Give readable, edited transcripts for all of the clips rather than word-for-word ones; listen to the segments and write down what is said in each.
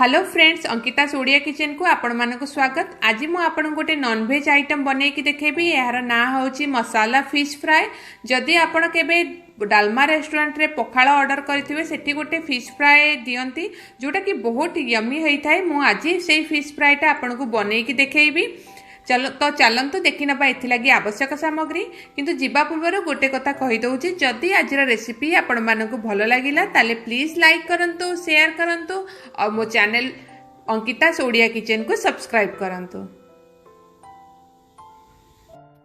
Hello friends, Ankita Odia kitchen को आपण मानक स्वागत। आज मु आपन गोटे नॉनवेज आइटम बनै कि देखेबी। यार ना होची मसाला फिश फ्राए। जदि आपण केबे डालमा रेस्टोरेंट रे पखाळ ऑर्डर करथिबे सेठी गोटे फिश फ्राए दियंती जोटा कि बहुत यम्मी होइथाय। मु आज सेही फिश फ्राएटा आपन को बनै कि देखेबी। चलतु देखी नबा एथिलागी आवश्यक सामग्री। किंतु जीवा पूर्व गोटे कथा कही दउची, जदि आज रेसिपी आपण मानकु भलो लागिला ताले प्लीज लाइक करंतु, शेयर करंतु और मो चैनल अंकिता ओडिया किचन को सब्सक्राइब करंतु।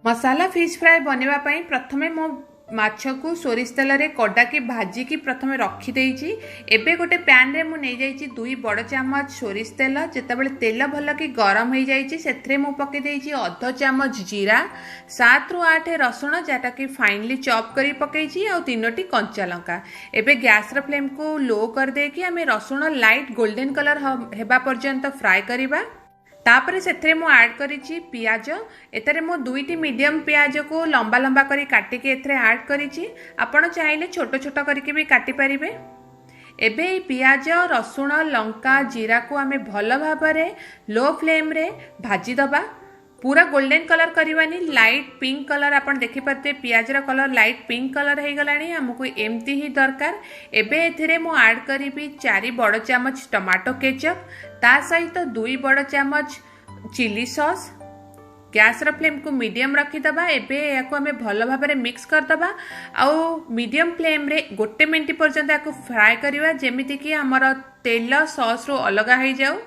मसाला फिश फ्राए बनेवा पई प्रथमे मो माछ को सोरिष तेल रे कड़ा की भाजी की प्रथमे रखी देइची। एबे गोटे पैन रे मु नै जाइची 2 बड़ चम्मच सोरिष तेल। जेतेबेले तेल भल कि गरम हो जाइची सेथरे मु पके देइची आधा चम्मच जीरा, 7 रु 8 रसुण जाटा कि फाइनली चॉप करी पकेइची और 3टी कंचा लंका। एबे गैस र फ्लेम को लो कर दे कि हमें रसुण लाइट गोल्डन कलर हेबा पर्यंत फ्राई करिबा। तापरे सेथरे मु ऐड करिछि पियाज। एतरे मु 2टी मीडियम पियाज को लंबा लंबा करी काटी के एथरे ऐड करिछि। आपण चाहिले छोट छोट करके भी काटी परिबे। एबे पियाज, रसुण, लंका, जीरा को हमें भल भाबरे लो फ्लेम रे भाजी दबा। पूरा गोल्डन कलर करवानी, लाइट पिंक कलर आपण देखि पाते। पियाज रा कलर लाइट पिंक कलर हे गलानी, हमको एमती ही दरकार। एबे एथिरे मु ऐड करिबी 4 बड़ चम्मच टमाटो केचप, ता सहित 2 बड़ चम्मच चिली सॉस। गैस रा फ्लेम को मीडियम रखी दबा। एबे याको हमें भल भाबरे मिक्स कर दबा आउ मीडियम फ्लेम रे गोटे मिनट पर्यंत याको फ्राई करिवा, जेमिति कि हमर तेल सॉस रो अलगा हे जाऊ।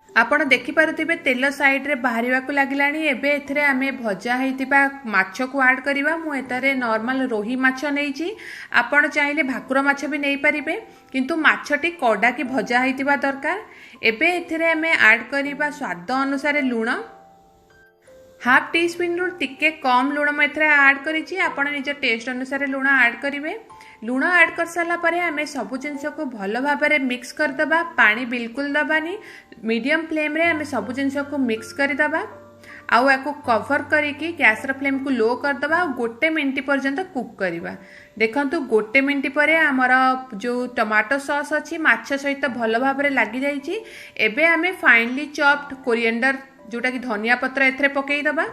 आपण देखि पारुथिबे तेल साइड रे बाहरिवा को लागिलानी। एबे एथरे हमें भजा हेतिबा माछ को ऐड करिवा। मु एतारे नॉर्मल रोही माछ नेइची, आपण चाहिले भाकुर माछ भी नै परिबे, किंतु माछटी कड़ा की भजा हेतिबा दरकार। एबे एथरे हमें ऐड करिबा स्वाद अनुसार लूण। हाफ टी स्पून रु टिके कम लूण मैं ऐड करिछि। आपण निज टेस्ट अनुसार लूण ऐड करिवे। लूण ऐड कर सारा परे हमें सबु जिनस को भल भाबरे मिक्स कर दबा। पानी बिल्कुल दबानी, मीडियम फ्लेम रे हमें सबु जिनस को मिक्स कर दबा आउ याको कवर करिकी गैस रा फ्लेम को लो कर दबा। गोटे मिनट पर्यंत कुक करिबा। देखंतु गोटे मिनट परे हमर जो टमाटो सॉस अछि माछ सहित भल भाबरे लागि जाइछि। एबे हमें फाइनली चॉप्ड कोरिएंडर जोटा कि धनिया पत्र एथरे पकेई दबा।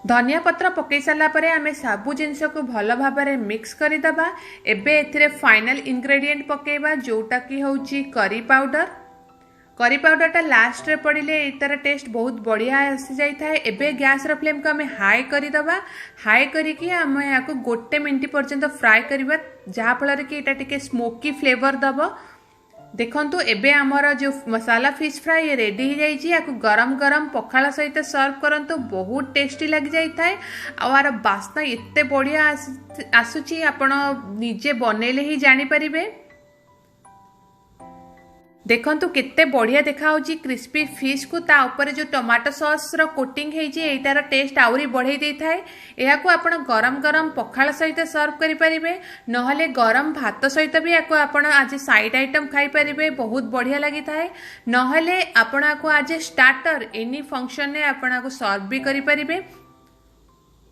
धनिया पत्र पकई सारा परे हमें सबु जिनस को भल भाबरे मिक्स करी दबा। एबे एथिरे फाइनल इंग्रेडिएंट पकेबा जोटा कि होची करी पाउडर। करी पाउडर टा लास्ट रे पड़िले इतार टेस्ट बहुत बढ़िया आसी जाई थाए। एबे गैस रा फ्लेम को हमें हाई करी दबा। हाई करी कि हम याको गोटे मिनट पर्यंत फ्राई करिबा, जहा फल कि एटा टिके स्मोकी फ्लेवर दबो। देखंतु एबे हमर जो मसाला फिश फ्राई रेडी हो जाइछि। याको गरम गरम पखाला सहित सर्व करंतु, बहुत टेस्टी लग जाई थाए। आर बास्ना एते बढ़िया आसुची, आपण निजे बनेले ही जानि परिबे। देखंतु केते बढ़िया देखा होची क्रिस्पी फिश को। ता ऊपर जो टमाटो सॉस रो कोटिंग हेची एटार टेस्ट आउरी बढ़ाई देई थाए। एहाको आपण गरम गरम पखाल सहित सर्व करि परिबे, नहले गरम भात सहित भी याको आपण आज साइड आइटम खाई परिबे, बहुत बढ़िया लागि थाए। नहले आपण को आज स्टार्टर एनी फंक्शन ने आपण को सर्व भी करि परिबे।